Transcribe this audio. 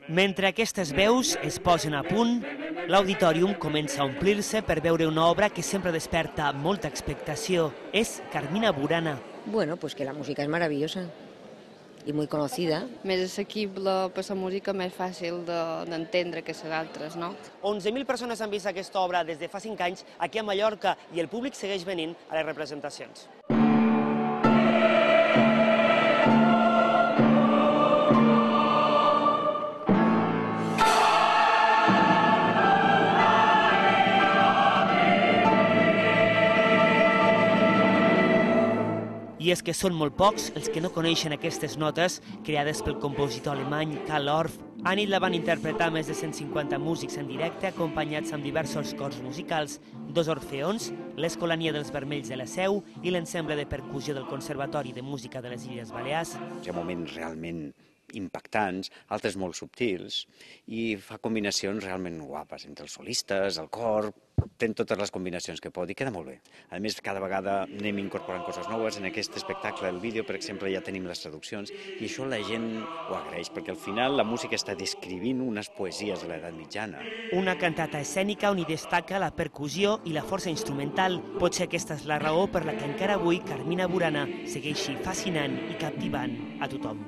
Mentre aquestes veus es posen a punt, l'auditorium comença a omplir-se per veure una obra que sempre desperta molta expectació. És Carmina Burana. Bueno, pues que la música es maravillosa y muy conocida. Més assequible per la música, més fàcil d'entendre que les altres, no? 11.000 persones han vist aquesta obra des de fa 5 anys aquí a Mallorca i el públic segueix venint a les representacions. I és que són molt pocs els que no coneixen aquestes notes creades pel compositor alemany Karl Orff. A nit la van interpretar més de 150 músics en directe, acompanyats amb diversos cors musicals, 2 orfeons, l'Escolania dels Vermells de la Seu i l'ensemble de percussió del Conservatori de Música de les Illes Balears. Hi ha moments realment impactants, altres molt subtils, i fa combinacions realment guapes entre els solistes, el cor, ten totes les combinacions que pot i queda molt bé. A més, cada vegada anem incorporant coses noves. En aquest espectacle, el vídeo, per exemple, ja tenim les traduccions i això la gent ho agraeix, perquè al final la música està descrivint unes poesies de l'edat mitjana. Una cantata escènica on hi destaca la percussió i la força instrumental. Potser aquesta és la raó per la que encara avui Carmina Burana segueixi fascinant i captivant a tothom.